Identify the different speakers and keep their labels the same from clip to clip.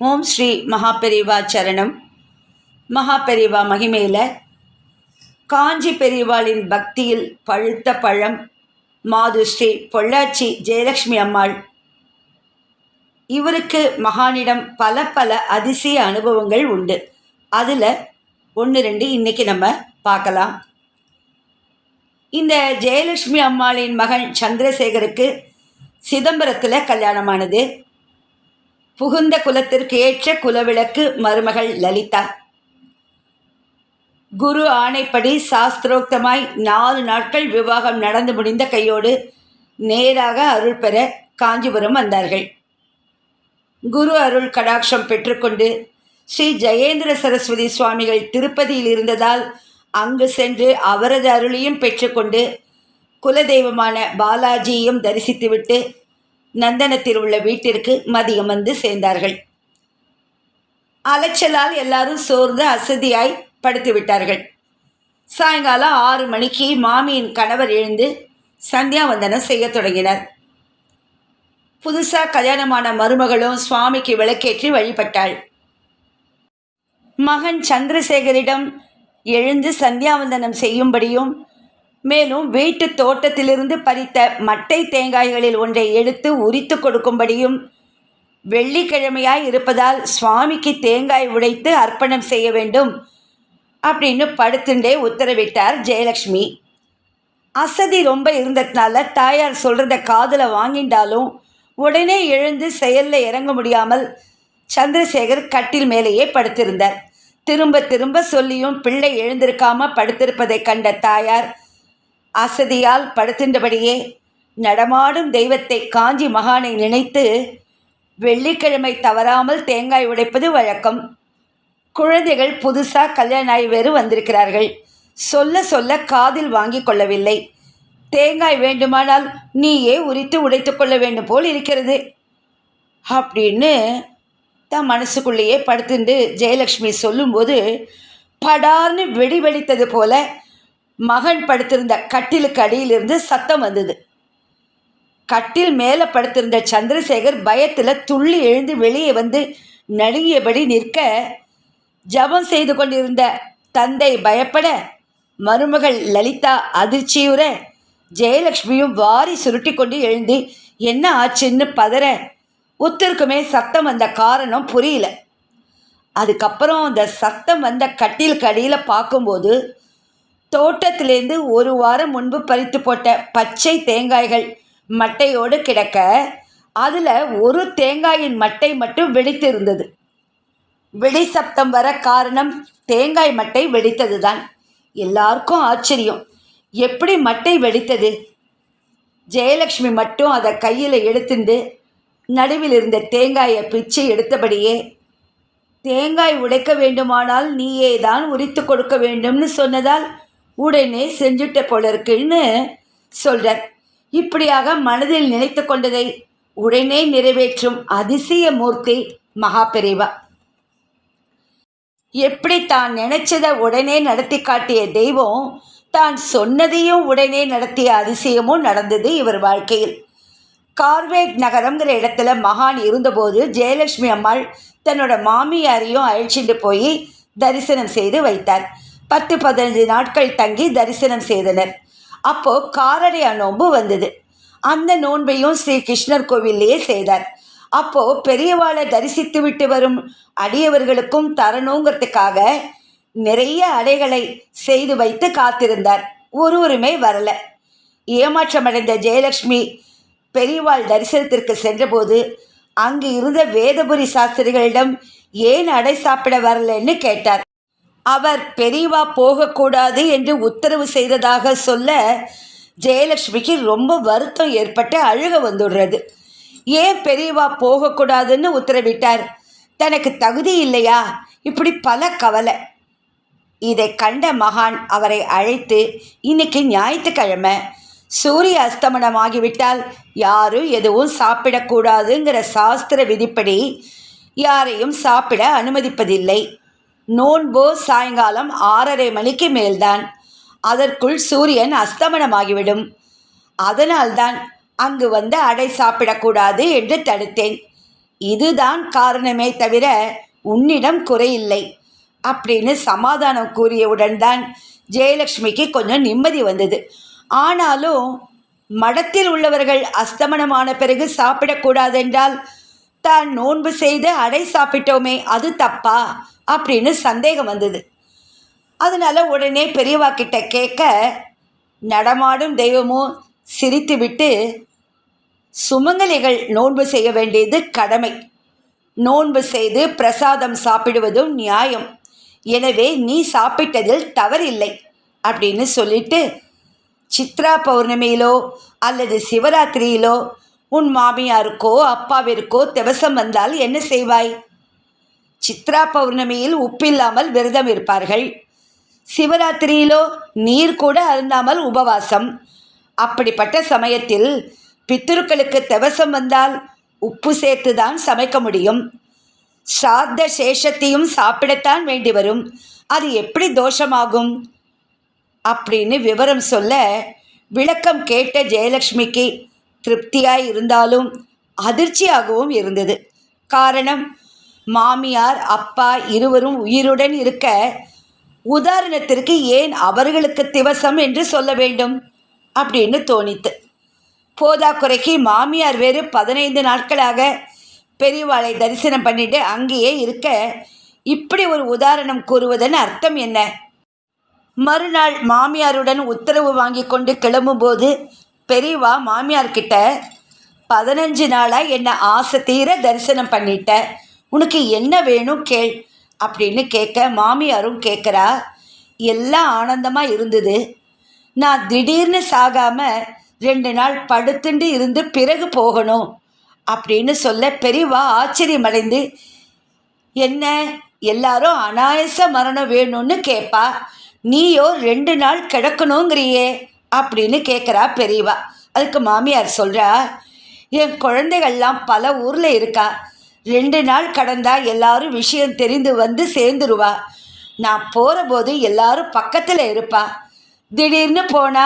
Speaker 1: ஓம் ஸ்ரீ மகாபெரிவா சரணம். மகாபெரிவா மகிமையில் காஞ்சி பெரியவாளின் பக்தியில் பழுத்த பழம் மாதுஸ்ரீ பொள்ளாச்சி ஜெயலக்ஷ்மி அம்மாள். இவருக்கு மகானிடம் பல பல அதிசய அனுபவங்கள் உண்டு. அதில் 1-2 இன்னைக்கு நம்ம பார்க்கலாம். இந்த ஜெயலக்ஷ்மி அம்மாளின் மகன் சந்திரசேகருக்கு சிதம்பரத்தில் கல்யாணமானது. புகுந்த குலத்திற்கு ஏற்ற குலவிளக்கு மருமகள் லலிதா. குரு ஆணைப்படி சாஸ்திரோக்தமாய் 4 நாட்கள் விவாகம் நடந்து முடிந்த கையோடு நேராக அருள் பெற காஞ்சிபுரம் வந்தார்கள். குரு அருள் கடாட்சம் பெற்றுக்கொண்டு ஸ்ரீ ஜெயேந்திர சரஸ்வதி சுவாமிகள் திருப்பதியில் இருந்ததால் அங்கு சென்று அவரது அருளையும் பெற்றுக்கொண்டு குலதெய்வமான பாலாஜியையும் தரிசித்துவிட்டு நந்தனத்தில் உள்ள வீட்டிற்கு மதியம் வந்து சேர்ந்தார்கள். அலைச்சலால் எல்லாரும் சோர்ந்து அசதியாய் படுத்து விட்டார்கள். சாயங்காலம் 6 மணிக்கு மாமியின் கணவர் எழுந்து சந்தியாவந்தனம் செய்ய தொடங்கினார். புதுசாக கல்யாணமான மருமகளும் சுவாமிக்கு விளக்கேற்றி வழிபட்டாள். மகன் சந்திரசேகரிடம் எழுந்து சந்தியாவந்தனம் செய்யும்படியும் மேலும் வீட்டு தோட்டத்திலிருந்து பறித்த மட்டை தேங்காய்களில் ஒன்றை எடுத்து உரித்து கொடுக்கும்படியும் வெள்ளிக்கிழமையாய் இருப்பதால் சுவாமிக்கு தேங்காய் உடைத்து அர்ப்பணம் செய்ய வேண்டும் அப்படின்னு படுத்துண்டே உத்தரவிட்டார் ஜெயலக்ஷ்மி. அசதி ரொம்ப இருந்ததுனால தாயார் சொல்கிறத காதில் வாங்கிண்டாலும் உடனே எழுந்து செயலில் இறங்க முடியாமல் சந்திரசேகர் கட்டில் மேலேயே படுத்திருந்தார். திரும்ப திரும்ப சொல்லியும் பிள்ளை எழுந்திருக்காமல் படுத்திருப்பதை கண்ட தாயார் அசதியால் படுத்தின்றபடியே நடமாடும் தெய்வத்தை காஞ்சி மகானை நினைத்து வெள்ளிக்கிழமை தவறாமல் தேங்காய் உடைப்பது வழக்கம். குழந்தைகள் புதுசாக கல்யாணாய் வேறு வந்திருக்கிறார்கள். சொல்ல சொல்ல காதில் வாங்கி கொள்ளவில்லை. தேங்காய் வேண்டுமானால் நீயே உரித்து உடைத்து கொள்ள வேண்டும் போல் இருக்கிறது அப்படின்னு தான் மனசுக்குள்ளேயே படுத்துண்டு ஜெயலக்ஷ்மி சொல்லும்போது படார்னு வெடி வெடித்தது போல மகன் படுத்திருந்த கட்டிலுக்கு அடியிலிருந்து சத்தம் வந்தது. கட்டில் மேலே படுத்திருந்த சந்திரசேகர் பயத்தில் துள்ளி எழுந்து வெளியே வந்து நடுங்கியபடி நிற்க, ஜபம் செய்து கொண்டிருந்த தந்தை பயப்பட, மருமகள் லலிதா அதிர்ச்சியுற, ஜெயலக்ஷ்மியும் வாரி சுருட்டி கொண்டு எழுந்து என்ன ஆச்சுன்னு பதற ஒருத்தருக்குமே சத்தம் வந்த காரணம் புரியல. அதுக்கப்புறம் அந்த சத்தம் வந்த கட்டிலுக்கு அடியில் பார்க்கும்போது தோட்டத்திலேருந்து 1 வாரம் முன்பு பறித்து போட்ட பச்சை தேங்காய்கள் மட்டையோடு கிடக்க அதில் ஒரு தேங்காயின் மட்டை மட்டும் வெடித்து இருந்தது. வெடி சப்தம் வர காரணம் தேங்காய் மட்டை வெடித்தது தான். எல்லாருக்கும் ஆச்சரியம், எப்படி மட்டை வெடித்தது? ஜெயலக்ஷ்மி மட்டும் அதை கையில் எடுத்துட்டு நடுவில் இருந்த தேங்காயை பிச்சு எடுத்தபடியே, தேங்காய் உடைக்க வேண்டுமானால் நீயே தான் உரித்து கொடுக்க வேண்டும்னு சொன்னதால் உடனே செஞ்சுட்ட போல இருக்குன்னு சொல்கிறார். இப்படியாக மனதில் நினைத்து கொண்டதை உடனே நிறைவேற்றும் அதிசய மூர்த்தி மகாபெரிவா. எப்படி தான் நினைச்சதை உடனே நடத்தி காட்டிய தெய்வம், தான் சொன்னதையும் உடனே நடத்திய அதிசயமும் நடந்தது இவர் வாழ்க்கையில். கார்வேட் நகரம்ங்கிற இடத்துல மகான் இருந்தபோது ஜெயலக்ஷ்மி அம்மாள் தன்னோட மாமியாரையும் அழைச்சிட்டு போய் தரிசனம் செய்து வைத்தார். 10-15 நாட்கள் தங்கி தரிசனம் செய்தனர். அப்போது காரடையா நோன்பு வந்தது. அந்த நோன்பையும் ஸ்ரீ கிருஷ்ணர் கோவில்லையே செய்தார். அப்போது பெரியவாளை தரிசித்து விட்டு வரும் அடியவர்களுக்கும் தரணுங்கிறதுக்காக நிறைய அடைகளை செய்து வைத்து காத்திருந்தார். ஒருவருமே வரலை. ஏமாற்றமடைந்த ஜெயலக்ஷ்மி பெரியவாள் தரிசனத்திற்கு சென்றபோது அங்கு இருந்த வேதபுரி சாஸ்திரிகளிடம் ஏன் அடை சாப்பிட வரலன்னு கேட்டார். அவர் பெரியவா போகக்கூடாது என்று உத்தரவு செய்ததாக சொல்ல ஜெயலக்ஷ்மிக்கு ரொம்ப வருத்தம் ஏற்பட்டு அழுக வந்துடுறது. ஏன் பெரியவா போகக்கூடாதுன்னு உத்தரவிட்டார்? தனக்கு தகுதி இல்லையா? இப்படி பல கவலை. இதை கண்ட மகான் அவரை அழைத்து, இன்னைக்கு ஞாயிற்றுக்கிழமை, சூரிய அஸ்தமனம் ஆகிவிட்டால் யாரும் எதுவும் சாப்பிடக்கூடாதுங்கிற சாஸ்திர விதிப்படி யாரையும் சாப்பிட அனுமதிப்பதில்லை. நோன்போ சாயங்காலம் 6:30 மணிக்கு மேல்தான். அதற்குள் சூரியன் அஸ்தமனமாகிவிடும். அதனால்தான் அங்கு வந்து அடை சாப்பிடக்கூடாது என்று தடுத்தேன். இதுதான் காரணமே தவிர உன்னிடம் குறையில்லை அப்படின்னு சமாதானம் கூறியவுடன் தான் ஜெயலக்ஷ்மிக்கு கொஞ்சம் நிம்மதி வந்தது. ஆனாலும் மடத்தில் உள்ளவர்கள் அஸ்தமனமான பிறகு சாப்பிடக்கூடாதென்றால் தான் நோன்பு செய்து அடை சாப்பிட்டோமே அது தப்பா அப்படின்னு சந்தேகம் வந்தது. அதனால் உடனே பெரியவா கிட்ட கேட்க, நடமாடும் தெய்வமும் சிரித்துவிட்டு, சுமங்கலிகள் நோன்பு செய்ய வேண்டியது கடமை, நோன்பு செய்து பிரசாதம் சாப்பிடுவதும் நியாயம், எனவே நீ சாப்பிட்டதில் தவறில்லை அப்படின்னு சொல்லிட்டு, சித்ரா பௌர்ணமியிலோ அல்லது சிவராத்திரியிலோ உன் மாமியாருக்கோ அப்பாவிற்கோ திவசம் வந்தால் என்ன செய்வாய்? சித்ரா பௌர்ணமியில் உப்பில்லாமல் விரதம் இருப்பார்கள். சிவராத்திரியிலோ நீர் கூட அருந்தாமல் உபவாசம். அப்படிப்பட்ட சமயத்தில் பித்ருக்களுக்கு திவசம் வந்தால் உப்பு சேர்த்து தான் சமைக்க முடியும். சாத்த சேஷத்தையும் சாப்பிடத்தான் வேண்டி வரும். அது எப்படி தோஷமாகும் அப்படின்னு விவரம் சொல்ல, விளக்கம் கேட்ட ஜெயலக்ஷ்மிக்கு திருப்தியாய் இருந்தாலும் அதிர்ச்சியாகவும் இருந்தது. காரணம், மாமியார் அப்பா இருவரும் உயிருடன் இருக்க உதாரணத்திற்கு ஏன் அவர்களுக்கு திவசம் என்று சொல்ல வேண்டும் அப்படின்னு தோணித்து. போதாக்குறைக்கு மாமியார் வேறு 15 நாட்களாக பெரியவாளை தரிசனம் பண்ணிட்டு அங்கேயே இருக்க இப்படி ஒரு உதாரணம் கூறுவதன் அர்த்தம் என்ன? மறுநாள் மாமியாருடன் உத்தரவு வாங்கி கொண்டு கிளம்பும்போது பெரியவா மாமியார்கிட்ட, 15 நாளாக என்னை ஆசை தீர தரிசனம் பண்ணிட்ட, உனக்கு என்ன வேணும் கேள் அப்படின்னு கேட்க, மாமியாரும் கேட்குறா, எல்லாம் ஆனந்தமாக இருந்தது, நான் திடீர்னு சாகாமல் 2 நாள் படுத்துண்டு இருந்து பிறகு போகணும் அப்படின்னு சொல்ல, பெரியவா ஆச்சரியமடைந்து, என்ன எல்லாரும் அனாயச மரணம் வேணும்னு கேட்பா, நீயோ 2 நாள் கிடக்கணுங்கிறியே அப்படின்னு கேட்குறா பெரியவா. அதுக்கு மாமியார் சொல்கிறா, என் குழந்தைகள்லாம் பல ஊரில் இருக்கா, 2 நாள் கடந்தா எல்லாரும் விஷயம் தெரிந்து வந்து சேர்ந்துருவா, நான் போகிற போது எல்லாரும் பக்கத்தில் இருப்பா, திடீர்னு போனா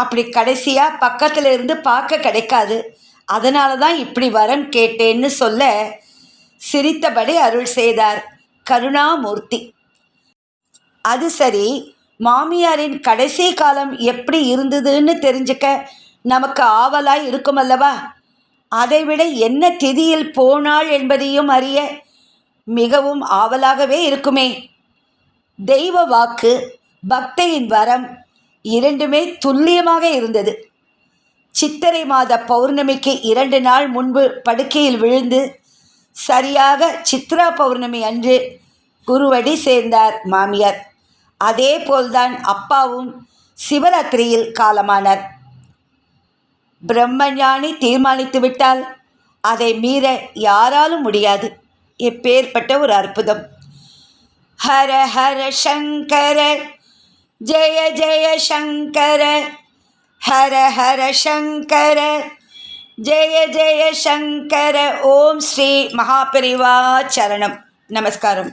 Speaker 1: அப்படி கடைசியாக பக்கத்தில் இருந்து பார்க்க கிடைக்காது, அதனால தான் இப்படி வரம் கேட்டேன்னு சொல்ல, சிரித்தபடி அருள் செய்தார் கருணாமூர்த்தி. அது சரி, மாமியாரின் கடைசி காலம் எப்படி இருந்ததுன்னு தெரிஞ்சுக்க நமக்கு ஆவலாய் இருக்கும் அல்லவா? அதைவிட என்ன திதியில் போனாள் என்பதையும் அறிய மிகவும் ஆவலாகவே இருக்குமே. தெய்வ வாக்கு, பக்தையின் வரம் இரண்டுமே துல்லியமாக இருந்தது. சித்திரை மாத பௌர்ணமிக்கு 2 நாள் முன்பு படுக்கையில் விழுந்து சரியாக சித்ரா பௌர்ணமி அன்று குருவடி சேர்ந்தார் மாமியார். அதே போல்தான் அப்பாவும் சிவராத்திரியில் காலமானார். பிரம்மஞானி தீர்மானித்து விட்டால் அதை மீற யாராலும் முடியாது. எப்பேற்பட்ட ஒரு அற்புதம்! ஹர ஹர சங்கர, ஜெய ஜெய சங்கர, ஹர ஹர சங்கர, ஜெய ஜெய சங்கர. ஓம் ஸ்ரீ மகாபெரிவா சரணம். நமஸ்காரம்.